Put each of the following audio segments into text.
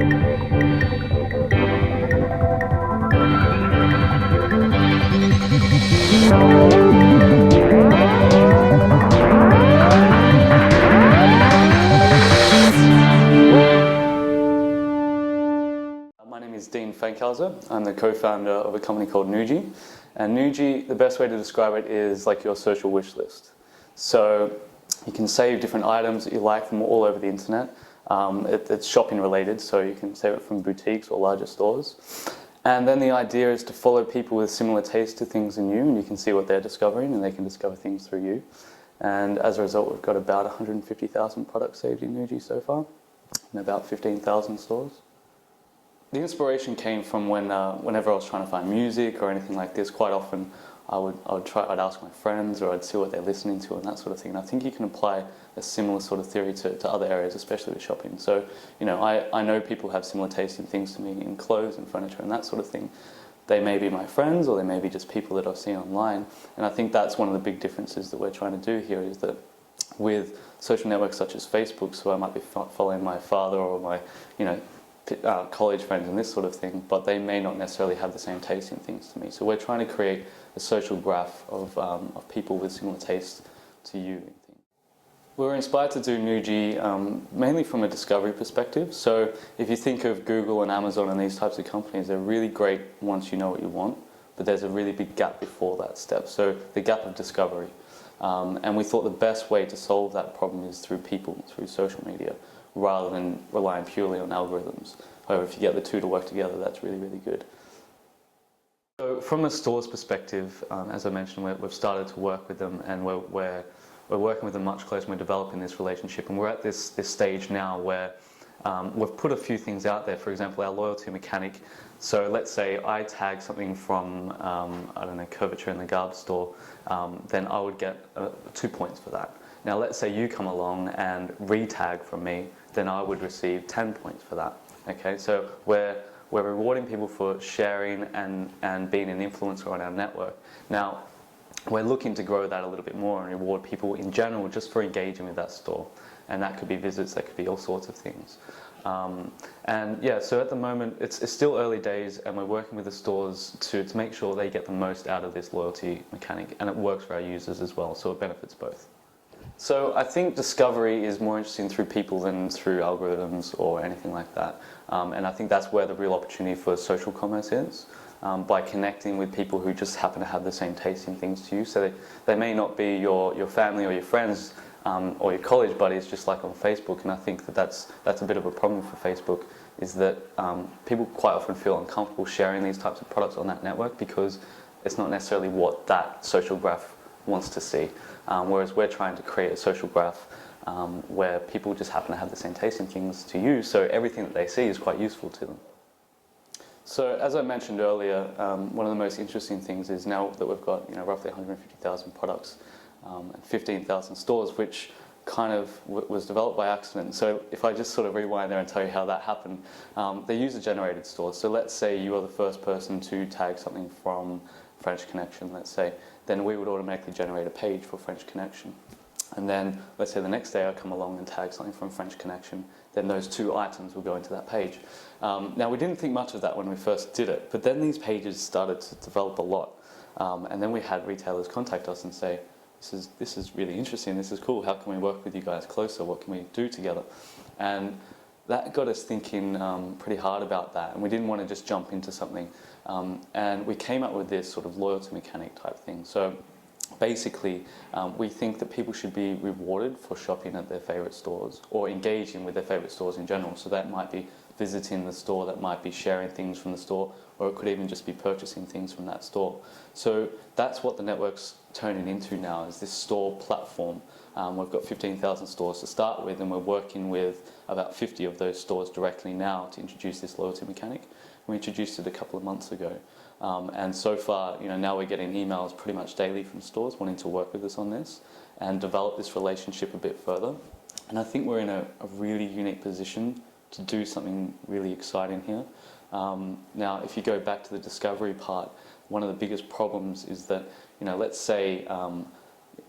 My name is Fankhauser. I'm the co-founder of a company called Nuji. And Nuji, the best way to describe it is like your social wish list. So you can save different items that you like from all over the internet. It's shopping related, so you can save it from boutiques or larger stores. And then the idea is to follow people with similar taste to things than you, and you can see what they're discovering, and they can discover things through you. And as a result, we've got about 150,000 products saved in Nuji so far, in about 15,000 stores. The inspiration came from whenever I was trying to find music or anything like this. Quite often, I'd ask my friends, or I'd see what they're listening to and that sort of thing. And I think you can apply a similar sort of theory to other areas, especially with shopping. So, you know, I know people have similar taste in things to me, in clothes and furniture and that sort of thing. They may be my friends, or they may be just people that I've seen online. And I think that's one of the big differences that we're trying to do here, is that with social networks such as Facebook, so I might be following my father or my, you know, college friends and this sort of thing, but they may not necessarily have the same taste in things to me. So we're trying to create a social graph of people with similar tastes to you. We were inspired to do Nuji mainly from a discovery perspective. So if you think of Google and Amazon and these types of companies, they're really great once you know what you want, but there's a really big gap before that step. So the gap of discovery. And we thought the best way to solve that problem is through people, through social media, rather than relying purely on algorithms. However, if you get the two to work together, that's really, really good. So from a store's perspective, as I mentioned, we've started to work with them, and we're working with them much closer, and we're developing this relationship, and we're at this stage now where we've put a few things out there. For example, our loyalty mechanic. So let's say I tag something from, I don't know, curvature in the garb store, then I would get 2 points for that. Now let's say you come along and re-tag from me, then I would receive 10 points for that. Okay, so we're rewarding people for sharing and being an influencer on our network. Now, we're looking to grow that a little bit more and reward people in general just for engaging with that store. And that could be visits, that could be all sorts of things. And yeah, so at the moment, it's still early days, and we're working with the stores to make sure they get the most out of this loyalty mechanic, and it works for our users as well, so it benefits both. So I think discovery is more interesting through people than through algorithms or anything like that. And I think that's where the real opportunity for social commerce is, by connecting with people who just happen to have the same taste in things to you. So they may not be your family or your friends or your college buddies, just like on Facebook. And I think that's a bit of a problem for Facebook, is that people quite often feel uncomfortable sharing these types of products on that network because it's not necessarily what that social graph wants to see. Whereas we're trying to create a social graph where people just happen to have the same taste in things to you, so everything that they see is quite useful to them. So as I mentioned earlier, one of the most interesting things is now that we've got roughly 150,000 products and 15,000 stores, which kind of was developed by accident. So if I just sort of rewind there and tell you how that happened, they're user-generated stores. So let's say you are the first person to tag something from French Connection, let's say, then we would automatically generate a page for French Connection. And then, let's say the next day I come along and tag something from French Connection, then those two items will go into that page. Now, we didn't think much of that when we first did it, but then these pages started to develop a lot. And then we had retailers contact us and say, this is really interesting, this is cool, how can we work with you guys closer, what can we do together? And that got us thinking pretty hard about that, and we didn't want to just jump into something. And we came up with this sort of loyalty mechanic type thing. So basically, we think that people should be rewarded for shopping at their favourite stores, or engaging with their favourite stores in general. So that might be visiting the store, that might be sharing things from the store, or it could even just be purchasing things from that store. So that's what the network's turning into now, is this store platform. We've got 15,000 stores to start with, and we're working with about 50 of those stores directly now to introduce this loyalty mechanic. We introduced it a couple of months ago, and so far, now we're getting emails pretty much daily from stores wanting to work with us on this and develop this relationship a bit further. And I think we're in a really unique position to do something really exciting here. Now, if you go back to the discovery part, one of the biggest problems is that, let's say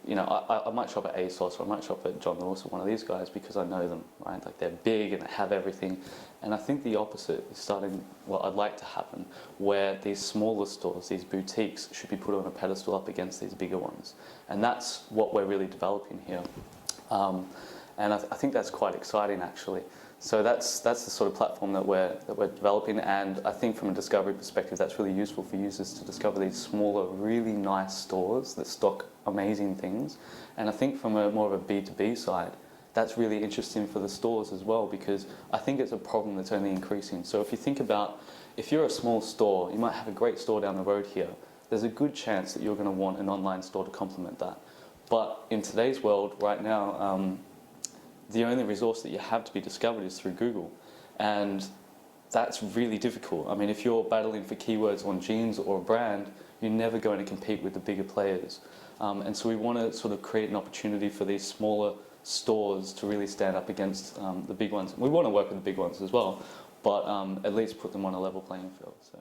you know, I might shop at ASOS or I might shop at John Lewis or one of these guys because I know them, right? Like they're big and they have everything. And I think the opposite is starting, well, I'd like to happen, where these smaller stores, these boutiques, should be put on a pedestal up against these bigger ones. And that's what we're really developing here. And I think that's quite exciting, actually. So that's the sort of platform that we're developing, and I think from a discovery perspective, that's really useful for users to discover these smaller, really nice stores that stock amazing things. And I think from a more of a B2B side, that's really interesting for the stores as well, because I think it's a problem that's only increasing. So if you think about, if you're a small store, you might have a great store down the road here. There's a good chance that you're going to want an online store to complement that. But in today's world, right now, the only resource that you have to be discovered is through Google. And that's really difficult. I mean, if you're battling for keywords on jeans or a brand, you're never going to compete with the bigger players. And so we want to sort of create an opportunity for these smaller stores to really stand up against the big ones. We want to work with the big ones as well, but at least put them on a level playing field. So.